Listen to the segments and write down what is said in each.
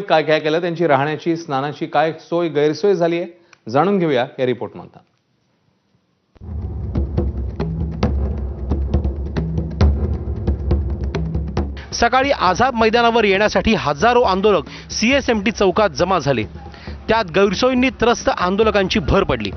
काय काय केलं, त्यांची राहण्याची स्नानाची काय सोय गैरसोय झाली आहे, जाणून घेऊया या रिपोर्टमध्ये। सकाळी आझाद मैदानावर येण्यासाठी हजारो आंदोलक सीएसएमटी चौकात जमा झाले। त्यात गैरसोयींनी त्रस्त आंदोलकांची भर पडली।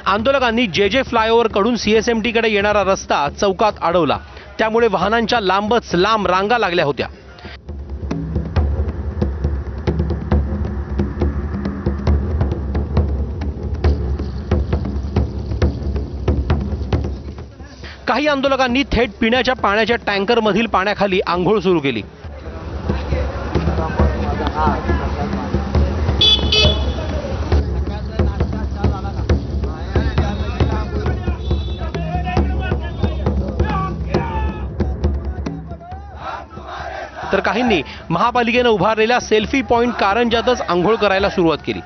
आंदोलकांनी जे फ्लायओव्हर कडून सीएसएमटी कडे येणारा रस्ता चौकात अडवला, त्यामुळे वाहनांच्या लांबच लांब रांगा लागल्या होत्या। काही आंदोलकांनी थेट पिण्याच्या पाण्याच्या टँकर मधील पाण्याखाली आंघोळ सुरू केली। तर काहींनी महापालिकेने उभारलेल्या सेल्फी पॉइंट कारंजातच आंघोळ करायला सुरुवात केली।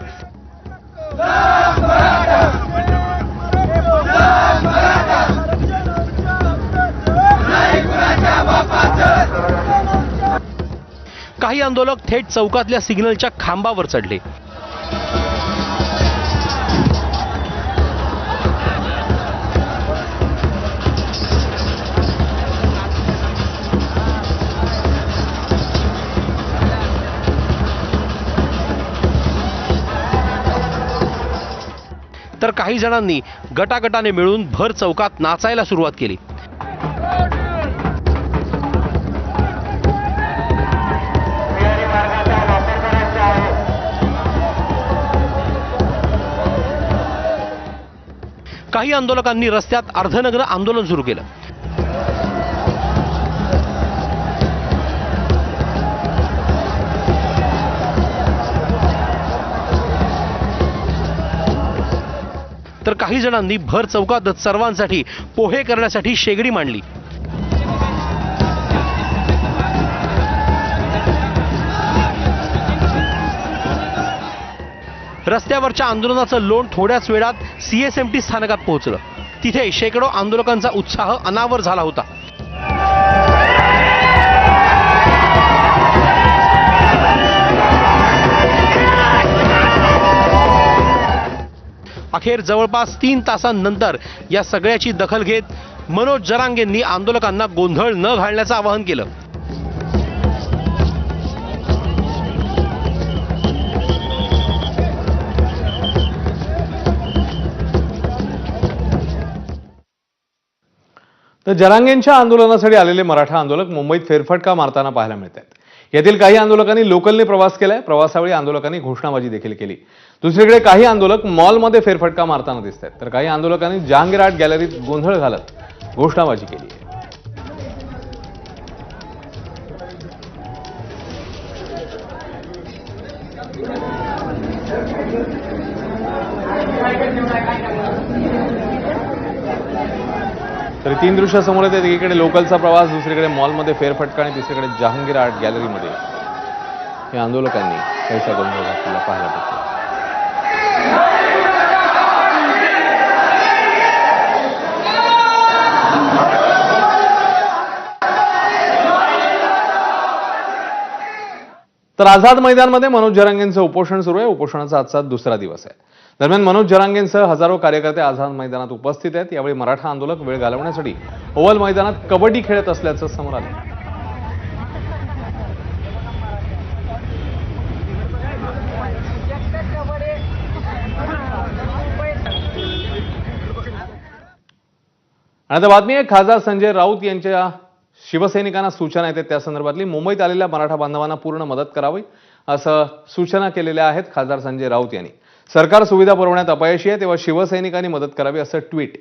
काही आंदोलक थेट चौकातल्या सिग्नलच्या खांबावर चढले। तर काही जणांनी गटागटाने मिळून भर चौकात नाचायला सुरुवात केली। काही आंदोलकांनी रस्त्यात अर्धनग्न आंदोलन सुरू केलं। तर काही जणांनी भर चौकात सर्वांसाठी पोहे करण्यासाठी शेगडी मांडली। रस्त्यावरच्या आंदोलनाचं लोण थोड्याच वेळात सीएसएमटी स्थानकात पोहोचलं। तिथे शेकडो आंदोलकांचा उत्साह अनावर झाला होता। अखेर जवळपास 3 तासांनंतर या सगळ्याची दखल घेत मनोज जरांगेंनी आंदोलकांना गोंधळ न घालण्याचं आवाहन केलं। तर जरांगेंच्या आंदोलनासाठी आलेले मराठा आंदोलक मुंबईत फेरफटका मारताना पाहायला मिळतात। यातील काही आंदोलकांनी लोकलने प्रवास केलाय। प्रवासावेळी आंदोलकांनी घोषणाबाजी देखील केली। दुसरीकडे काही आंदोलक मॉलमध्ये फेरफटका मारताना दिसत आहेत, तर काही आंदोलकांनी जहांगीर आर्ट गॅलरीत गोंधळ घालत घोषणाबाजी केली आहे। तर 3 दृश्य समोर येतात। एकीकडे लोकलचा प्रवास, दुसरीकडे मॉलमध्ये फेरफटका आणि तिसरीकडे जहांगीर आर्ट गॅलरीमध्ये या आंदोलकांनी कैसा गोंधळ घातलेला पाहायला मिळतो। तर आझाद मैदानमध्ये मनोज जरांगेंचं उपोषण सुरू आहे। उपोषणाचा आजचा दुसरा दिवस आहे। दरम्यान मनोज जरांगेंसह हजारो कार्यकर्ते आझाद मैदानात उपस्थित आहेत। यावेळी मराठा आंदोलक वेळ घालवण्यासाठी ओव्हल मैदानात कबड्डी खेळत असल्याचं समोर आलं। आता बातमी आहे खासदार संजय राऊत यांच्या शिवसैनिकांना सूचना येते त्या संदर्भातली। मुंबईत आलेल्या मराठा बांधवांना पूर्ण मदत करावी असं सूचना केलेल्या आहेत खासदार संजय राऊत यांनी। सरकार सुविधा पुरवण्यात अपयशी आहे, तेव्हा शिवसैनिकांनी मदत करावी असं ट्विट